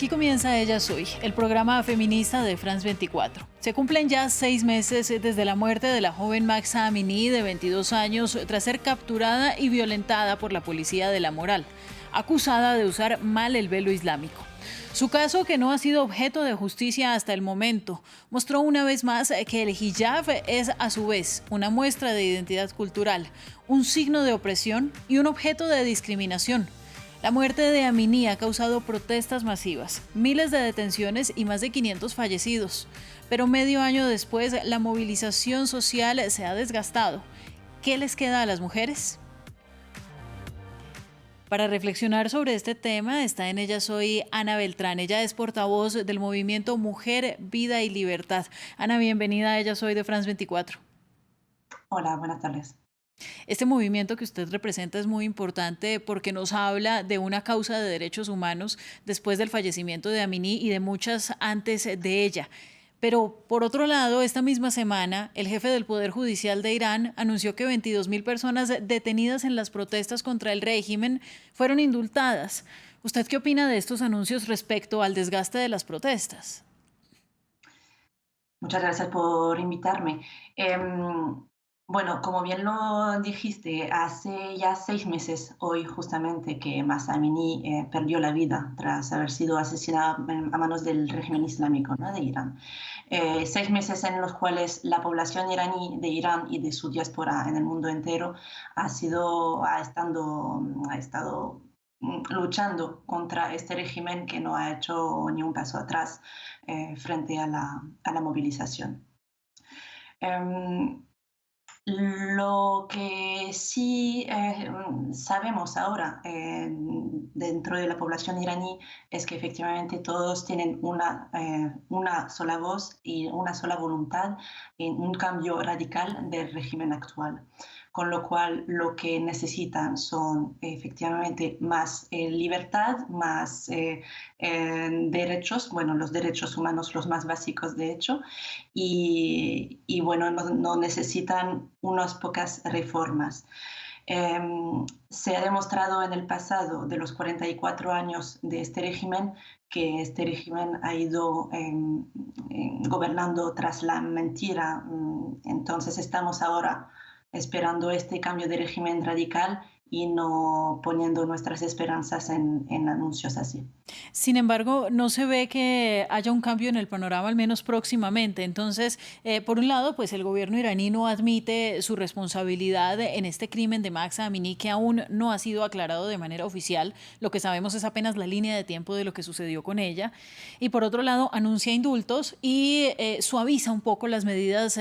Aquí comienza Ella Soy, el programa feminista de France 24. Se cumplen ya 6 meses desde la muerte de la joven Mahsa Amini, de 22 años, tras ser capturada y violentada por la policía de la moral, acusada de usar mal el velo islámico. Su caso, que no ha sido objeto de justicia hasta el momento, mostró una vez más que el hijab es a su vez una muestra de identidad cultural, un signo de opresión y un objeto de discriminación. La muerte de Amini ha causado protestas masivas, miles de detenciones y más de 500 fallecidos. Pero medio año después, la movilización social se ha desgastado. ¿Qué les queda a las mujeres? Para reflexionar sobre este tema está en Ella Soy Ana Beltrán. Ella es portavoz del movimiento Mujer, Vida y Libertad. Ana, bienvenida a Ella Soy de France 24. Hola, buenas tardes. Este movimiento que usted representa es muy importante porque nos habla de una causa de derechos humanos después del fallecimiento de Amini y de muchas antes de ella. Pero, por otro lado, esta misma semana, el jefe del Poder Judicial de Irán anunció que 22.000 personas detenidas en las protestas contra el régimen fueron indultadas. ¿Usted qué opina de estos anuncios respecto al desgaste de las protestas? Muchas gracias por invitarme. Bueno, como bien lo dijiste, hace ya 6 meses, hoy justamente, que Mahsa Amini perdió la vida tras haber sido asesinada a manos del régimen islámico, ¿no?, de Irán. 6 meses en los cuales la población iraní de Irán y de su diáspora en el mundo entero ha estado luchando contra este régimen que no ha hecho ni un paso atrás frente a la movilización. Em, lo que sí sabemos ahora dentro de la población iraní es que efectivamente todos tienen una sola voz y una sola voluntad en un cambio radical del régimen actual. Con lo cual lo que necesitan son efectivamente más libertad, más derechos, bueno, los derechos humanos los más básicos de hecho, y bueno, no necesitan unas pocas reformas. Se ha demostrado en el pasado de los 44 años de este régimen que este régimen ha ido gobernando tras la mentira. Entonces estamos ahora esperando este cambio de régimen radical y no poniendo nuestras esperanzas en anuncios así. Sin embargo, no se ve que haya un cambio en el panorama, al menos próximamente. Entonces, por un lado, pues el gobierno iraní no admite su responsabilidad en este crimen de Mahsa Amini, que aún no ha sido aclarado de manera oficial. Lo que sabemos es apenas la línea de tiempo de lo que sucedió con ella. Y por otro lado, anuncia indultos y suaviza un poco las medidas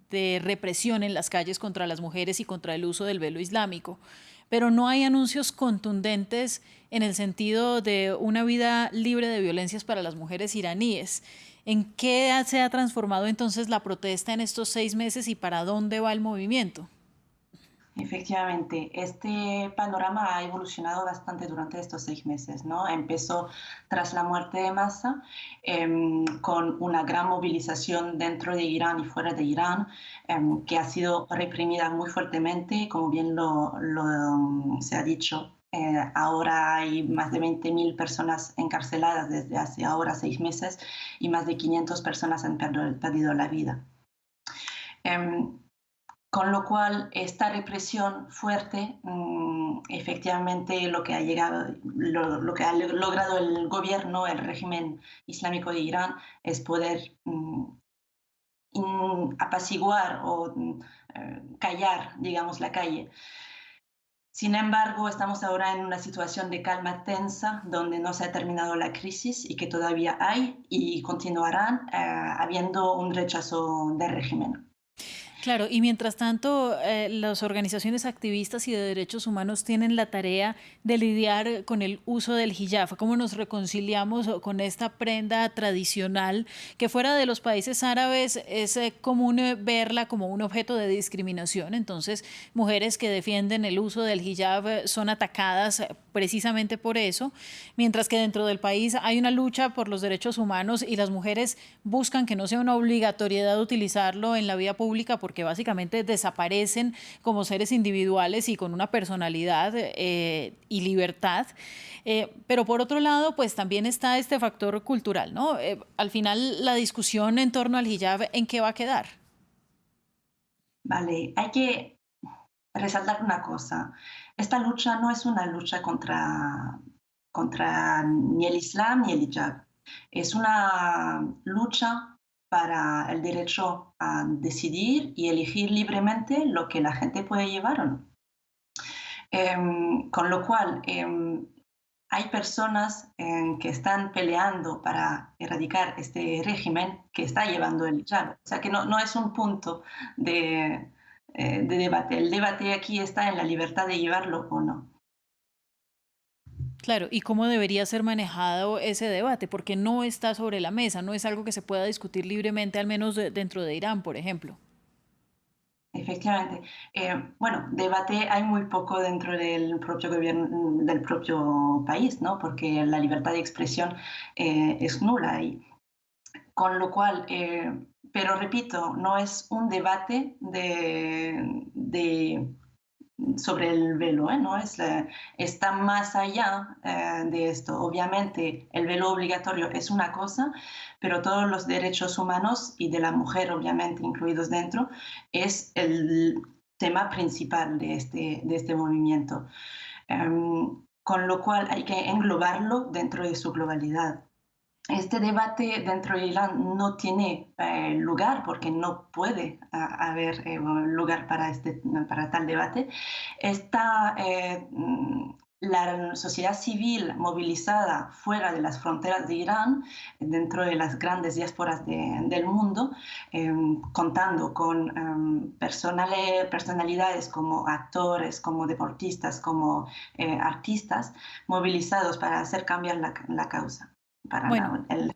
de represión en las calles contra las mujeres y contra el uso del velo islámico. Pero no hay anuncios contundentes en el sentido de una vida libre de violencias para las mujeres iraníes. ¿En qué se ha transformado entonces la protesta en estos 6 meses y para dónde va el movimiento? Efectivamente, este panorama ha evolucionado bastante durante estos 6 meses, ¿no? Empezó tras la muerte de Mahsa, con una gran movilización dentro de Irán y fuera de Irán, que ha sido reprimida muy fuertemente, como bien se ha dicho. Ahora hay más de 20.000 personas encarceladas desde hace ahora 6 meses y más de 500 personas han perdido la vida. Con lo cual, esta represión fuerte, efectivamente lo que ha logrado el gobierno, el régimen islámico de Irán, es poder apaciguar o callar, digamos, la calle. Sin embargo, estamos ahora en una situación de calma tensa, donde no se ha terminado la crisis y que todavía hay y continuarán habiendo un rechazo del régimen. Claro, y mientras tanto, las organizaciones activistas y de derechos humanos tienen la tarea de lidiar con el uso del hijab. ¿Cómo nos reconciliamos con esta prenda tradicional que fuera de los países árabes es común verla como un objeto de discriminación? Entonces, mujeres que defienden el uso del hijab son atacadas precisamente por eso, mientras que dentro del país hay una lucha por los derechos humanos y las mujeres buscan que no sea una obligatoriedad utilizarlo en la vía pública porque porque básicamente desaparecen como seres individuales y con una personalidad y libertad. Pero por otro lado, pues también está este factor cultural, ¿no? Al final, la discusión en torno al hijab, ¿en qué va a quedar? Vale, hay que resaltar una cosa. Esta lucha no es una lucha contra ni el Islam ni el hijab. Es una lucha para el derecho a decidir y elegir libremente lo que la gente puede llevar o no. Con lo cual, hay personas que están peleando para erradicar este régimen que está llevando el hijab. O sea que no es un punto de debate. El debate aquí está en la libertad de llevarlo o no. Claro, ¿y cómo debería ser manejado ese debate? Porque no está sobre la mesa, no es algo que se pueda discutir libremente, al menos dentro de Irán, por ejemplo. Efectivamente. Bueno, debate hay muy poco dentro del propio gobierno, del propio país, ¿no? Porque la libertad de expresión es nula ahí. Con lo cual, pero repito, no es un debate sobre el velo, ¿eh? ¿No? Está más allá de esto. Obviamente, el velo obligatorio es una cosa, pero todos los derechos humanos y de la mujer, obviamente, incluidos dentro, es el tema principal de este movimiento. Con lo cual hay que englobarlo dentro de su globalidad. Este debate dentro de Irán no tiene lugar porque no puede haber lugar para tal debate. Está la sociedad civil movilizada fuera de las fronteras de Irán, dentro de las grandes diásporas del mundo, eh, contando con personalidades como actores, como deportistas, como artistas, movilizados para hacer cambiar la causa para Bueno, el...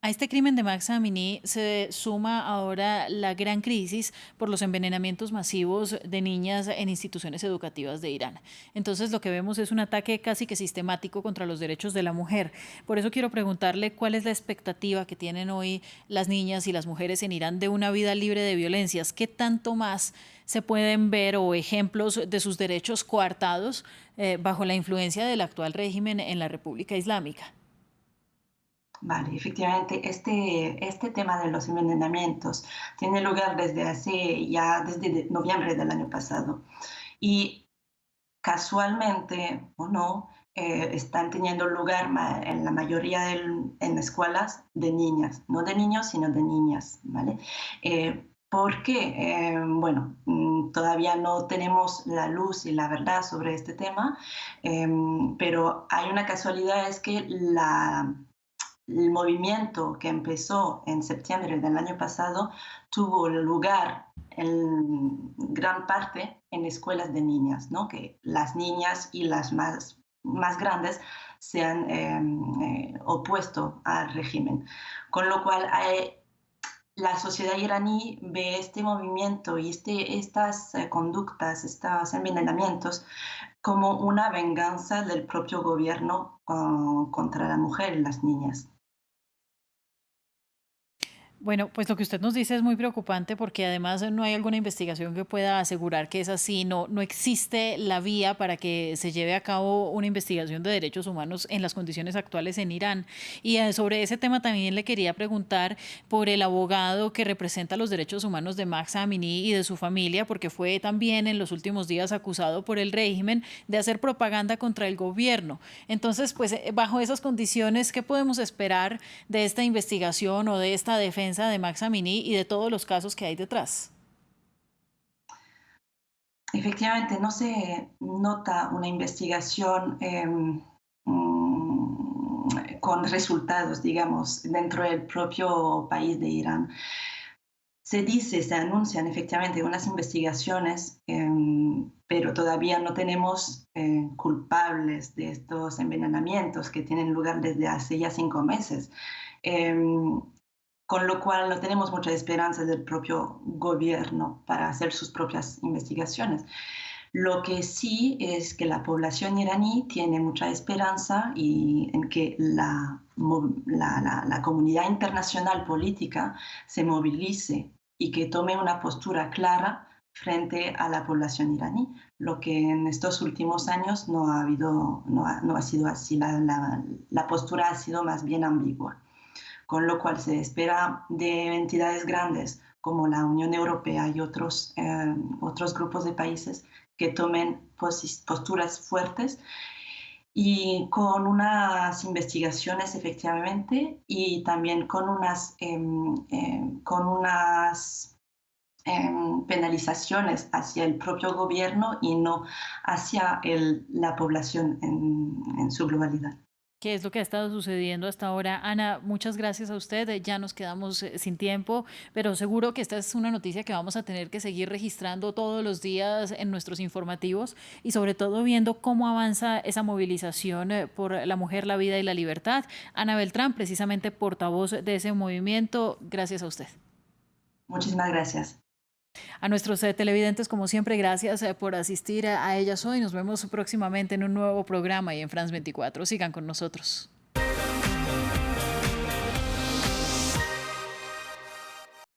a este crimen de Max Amini se suma ahora la gran crisis por los envenenamientos masivos de niñas en instituciones educativas de Irán. Entonces lo que vemos es un ataque casi que sistemático contra los derechos de la mujer. Por eso quiero preguntarle cuál es la expectativa que tienen hoy las niñas y las mujeres en Irán de una vida libre de violencias. ¿Qué tanto más se pueden ver o ejemplos de sus derechos coartados bajo la influencia del actual régimen en la República Islámica? Vale, efectivamente, este tema de los envenenamientos tiene lugar desde noviembre del año pasado. Y casualmente o no, están teniendo lugar en la mayoría en escuelas de niñas, no de niños, sino de niñas, ¿vale? ¿Por qué? Bueno, todavía no tenemos la luz y la verdad sobre este tema, pero hay una casualidad, es que el movimiento que empezó en septiembre del año pasado tuvo lugar en gran parte en escuelas de niñas, ¿no? Que las niñas y las más grandes se han opuesto al régimen. Con lo cual, la sociedad iraní ve este movimiento y estas conductas, estos envenenamientos, como una venganza del propio gobierno contra la mujer y las niñas. Bueno, pues lo que usted nos dice es muy preocupante porque además no hay alguna investigación que pueda asegurar que es así. No, no existe la vía para que se lleve a cabo una investigación de derechos humanos en las condiciones actuales en Irán. Y sobre ese tema también le quería preguntar por el abogado que representa los derechos humanos de Mahsa Amini y de su familia, porque fue también en los últimos días acusado por el régimen de hacer propaganda contra el gobierno. Entonces, pues bajo esas condiciones, ¿qué podemos esperar de esta investigación o de esta defensa de Max Amini y de todos los casos que hay detrás? Efectivamente, no se nota una investigación con resultados, digamos, dentro del propio país de Irán. Se anuncian efectivamente unas investigaciones, pero todavía no tenemos culpables de estos envenenamientos que tienen lugar desde hace ya 5 meses. Em, con lo cual no tenemos mucha esperanza del propio gobierno para hacer sus propias investigaciones. Lo que sí es que la población iraní tiene mucha esperanza en que la comunidad internacional política se movilice y que tome una postura clara frente a la población iraní, lo que en estos últimos años no ha sido así, la postura ha sido más bien ambigua, con lo cual se espera de entidades grandes como la Unión Europea y otros grupos de países que tomen posturas fuertes y con unas investigaciones efectivamente y también con unas penalizaciones hacia el propio gobierno y no hacia la población en su globalidad. ¿Qué es lo que ha estado sucediendo hasta ahora? Ana, muchas gracias a usted. Ya nos quedamos sin tiempo, pero seguro que esta es una noticia que vamos a tener que seguir registrando todos los días en nuestros informativos y sobre todo viendo cómo avanza esa movilización por la mujer, la vida y la libertad. Ana Beltrán, precisamente portavoz de ese movimiento, gracias a usted. Muchísimas gracias. A nuestros televidentes, como siempre, gracias por asistir a ellas hoy. Nos vemos próximamente en un nuevo programa y en France 24. Sigan con nosotros.